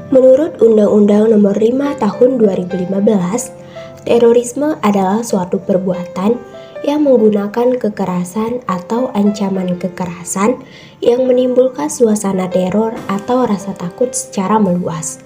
Menurut Undang-Undang Nomor 5 Tahun 2015, terorisme adalah suatu perbuatan yang menggunakan kekerasan atau ancaman kekerasan yang menimbulkan suasana teror atau rasa takut secara meluas,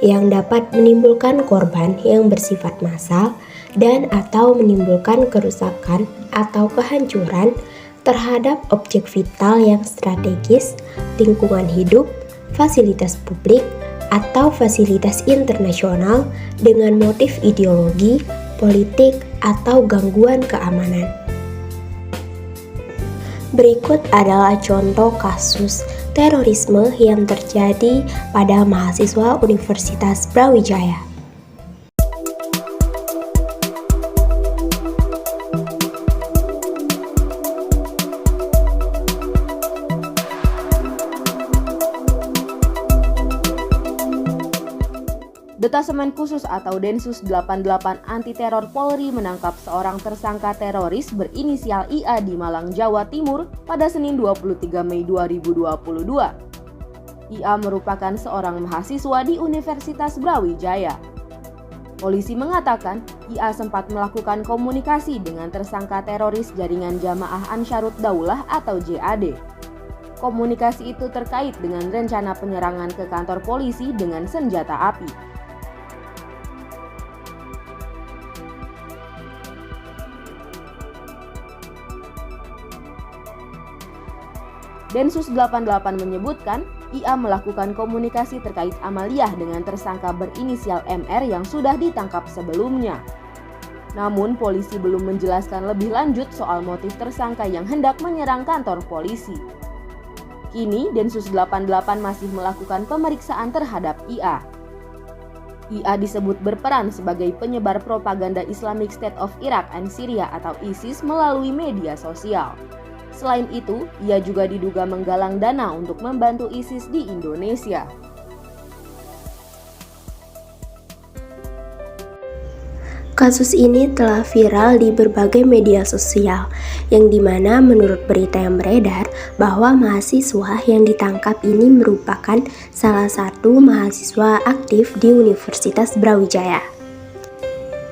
yang dapat menimbulkan korban yang bersifat massal dan atau menimbulkan kerusakan atau kehancuran terhadap objek vital yang strategis, lingkungan hidup, fasilitas publik, atau fasilitas internasional dengan motif ideologi, politik, atau gangguan keamanan. Berikut adalah contoh kasus terorisme yang terjadi pada mahasiswa Universitas Brawijaya. Detasemen Khusus atau Densus 88 Anti Teror Polri menangkap seorang tersangka teroris berinisial IA di Malang, Jawa Timur pada Senin 23 Mei 2022. IA merupakan seorang mahasiswa di Universitas Brawijaya. Polisi mengatakan IA sempat melakukan komunikasi dengan tersangka teroris jaringan Jamaah Ansharut Daulah atau JAD. Komunikasi itu terkait dengan rencana penyerangan ke kantor polisi dengan senjata api. Densus 88 menyebutkan IA melakukan komunikasi terkait amaliyah dengan tersangka berinisial MR yang sudah ditangkap sebelumnya. Namun polisi belum menjelaskan lebih lanjut soal motif tersangka yang hendak menyerang kantor polisi. Kini Densus 88 masih melakukan pemeriksaan terhadap IA. IA disebut berperan sebagai penyebar propaganda Islamic State of Iraq and Syria atau ISIS melalui media sosial. Selain itu, ia juga diduga menggalang dana untuk membantu ISIS di Indonesia. Kasus ini telah viral di berbagai media sosial, yang dimana menurut berita yang beredar bahwa mahasiswa yang ditangkap ini merupakan salah satu mahasiswa aktif di Universitas Brawijaya.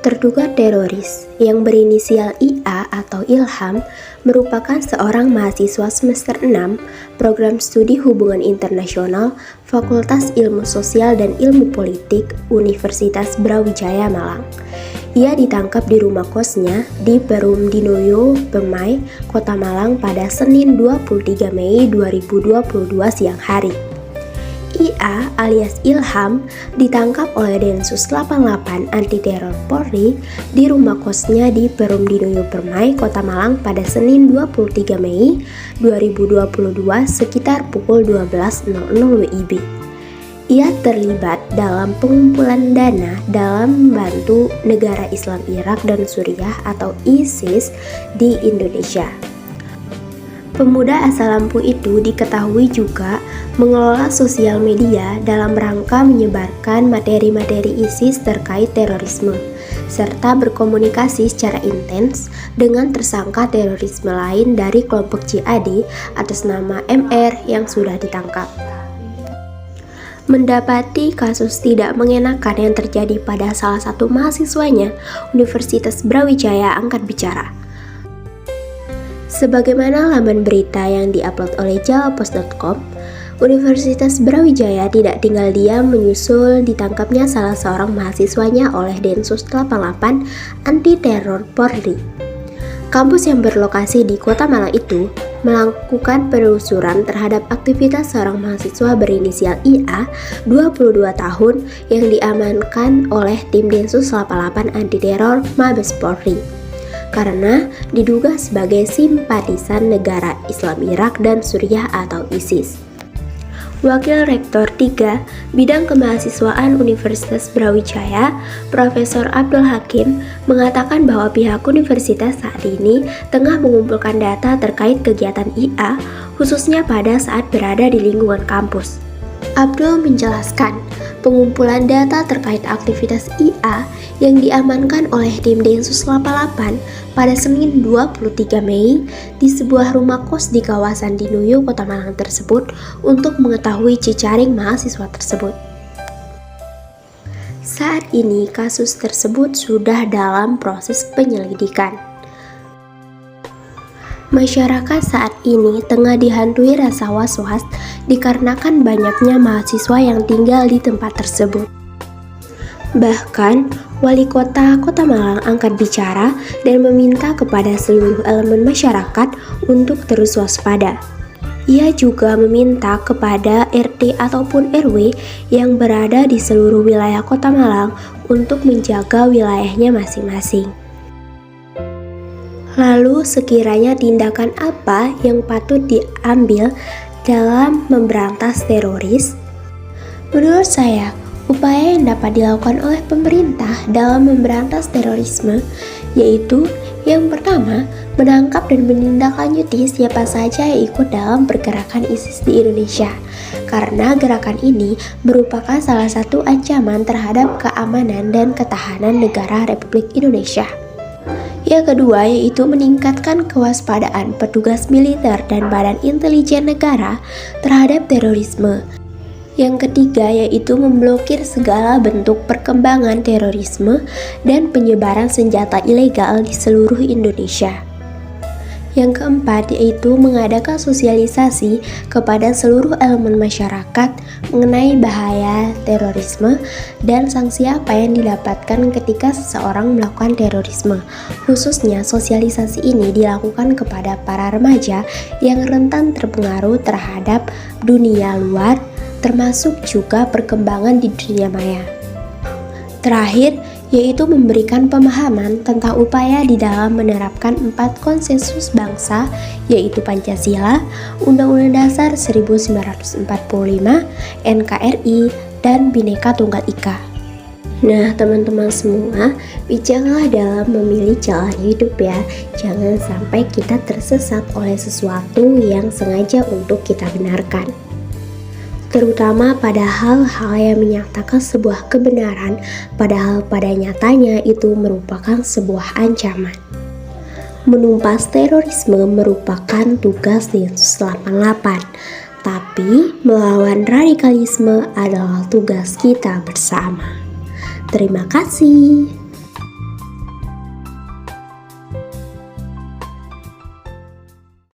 Terduga teroris yang berinisial IA atau Ilham merupakan seorang mahasiswa semester 6 Program Studi Hubungan Internasional Fakultas Ilmu Sosial dan Ilmu Politik Universitas Brawijaya Malang. Ia ditangkap di rumah kosnya di Perum Dinoyo, Permai, Kota Malang pada Senin 23 Mei 2022 siang hari. IA alias Ilham ditangkap oleh Densus 88 Anti Teror Polri di rumah kosnya di Perum Dinoyo Permai, Kota Malang pada Senin 23 Mei 2022 sekitar pukul 12.00 WIB. Ia terlibat dalam pengumpulan dana dalam membantu negara Islam Irak dan Suriah atau ISIS di Indonesia. Pemuda asal Lampung itu diketahui juga mengelola sosial media dalam rangka menyebarkan materi-materi ISIS terkait terorisme, serta berkomunikasi secara intens dengan tersangka terorisme lain dari kelompok JAD atas nama MR yang sudah ditangkap. Mendapati kasus tidak mengenakan yang terjadi pada salah satu mahasiswanya, Universitas Brawijaya angkat bicara. Sebagaimana laman berita yang diupload oleh jawapos.com, Universitas Brawijaya tidak tinggal diam menyusul ditangkapnya salah seorang mahasiswanya oleh Densus 88 Anti Teror Polri. Kampus yang berlokasi di Kota Malang itu melakukan penelusuran terhadap aktivitas seorang mahasiswa berinisial IA, 22 tahun, yang diamankan oleh tim Densus 88 Anti Teror Mabes Polri karena diduga sebagai simpatisan negara Islam Irak dan Suriah atau ISIS. Wakil Rektor 3 Bidang Kemahasiswaan Universitas Brawijaya, Profesor Abdul Hakim, mengatakan bahwa pihak universitas saat ini tengah mengumpulkan data terkait kegiatan IA, khususnya pada saat berada di lingkungan kampus. Abdul menjelaskan, pengumpulan data terkait aktivitas IA yang diamankan oleh tim Densus 88 pada Senin 23 Mei di sebuah rumah kos di kawasan Dinoyo, Kota Malang tersebut untuk mengetahui jejaring mahasiswa tersebut. Saat ini kasus tersebut sudah dalam proses penyelidikan. Masyarakat saat ini tengah dihantui rasa was-was dikarenakan banyaknya mahasiswa yang tinggal di tempat tersebut. Bahkan, Wali Kota Kota Malang angkat bicara dan meminta kepada seluruh elemen masyarakat untuk terus waspada. Ia juga meminta kepada RT ataupun RW yang berada di seluruh wilayah Kota Malang untuk menjaga wilayahnya masing-masing. Lalu sekiranya tindakan apa yang patut diambil dalam memberantas teroris? Menurut saya, upaya yang dapat dilakukan oleh pemerintah dalam memberantas terorisme yaitu yang pertama, menangkap dan menindaklanjuti siapa saja yang ikut dalam pergerakan ISIS di Indonesia, karena gerakan ini merupakan salah satu ancaman terhadap keamanan dan ketahanan negara Republik Indonesia. Yang kedua yaitu meningkatkan kewaspadaan petugas militer dan badan intelijen negara terhadap terorisme. Yang ketiga yaitu memblokir segala bentuk perkembangan terorisme dan penyebaran senjata ilegal di seluruh Indonesia. Yang keempat yaitu mengadakan sosialisasi kepada seluruh elemen masyarakat mengenai bahaya terorisme dan sanksi apa yang didapatkan ketika seseorang melakukan terorisme. Khususnya sosialisasi ini dilakukan kepada para remaja yang rentan terpengaruh terhadap dunia luar, termasuk juga perkembangan di dunia maya. Terakhir, yaitu memberikan pemahaman tentang upaya di dalam menerapkan 4 konsensus bangsa, yaitu Pancasila, Undang-Undang Dasar 1945, NKRI, dan Bhinneka Tunggal Ika. Nah, teman-teman semua, bijaklah dalam memilih jalan hidup ya. Jangan sampai kita tersesat oleh sesuatu yang sengaja untuk kita benarkan. Terutama pada hal-hal yang menyatakan sebuah kebenaran, padahal pada nyatanya itu merupakan sebuah ancaman. Menumpas terorisme merupakan tugas Densus 88, tapi melawan radikalisme adalah tugas kita bersama. Terima kasih.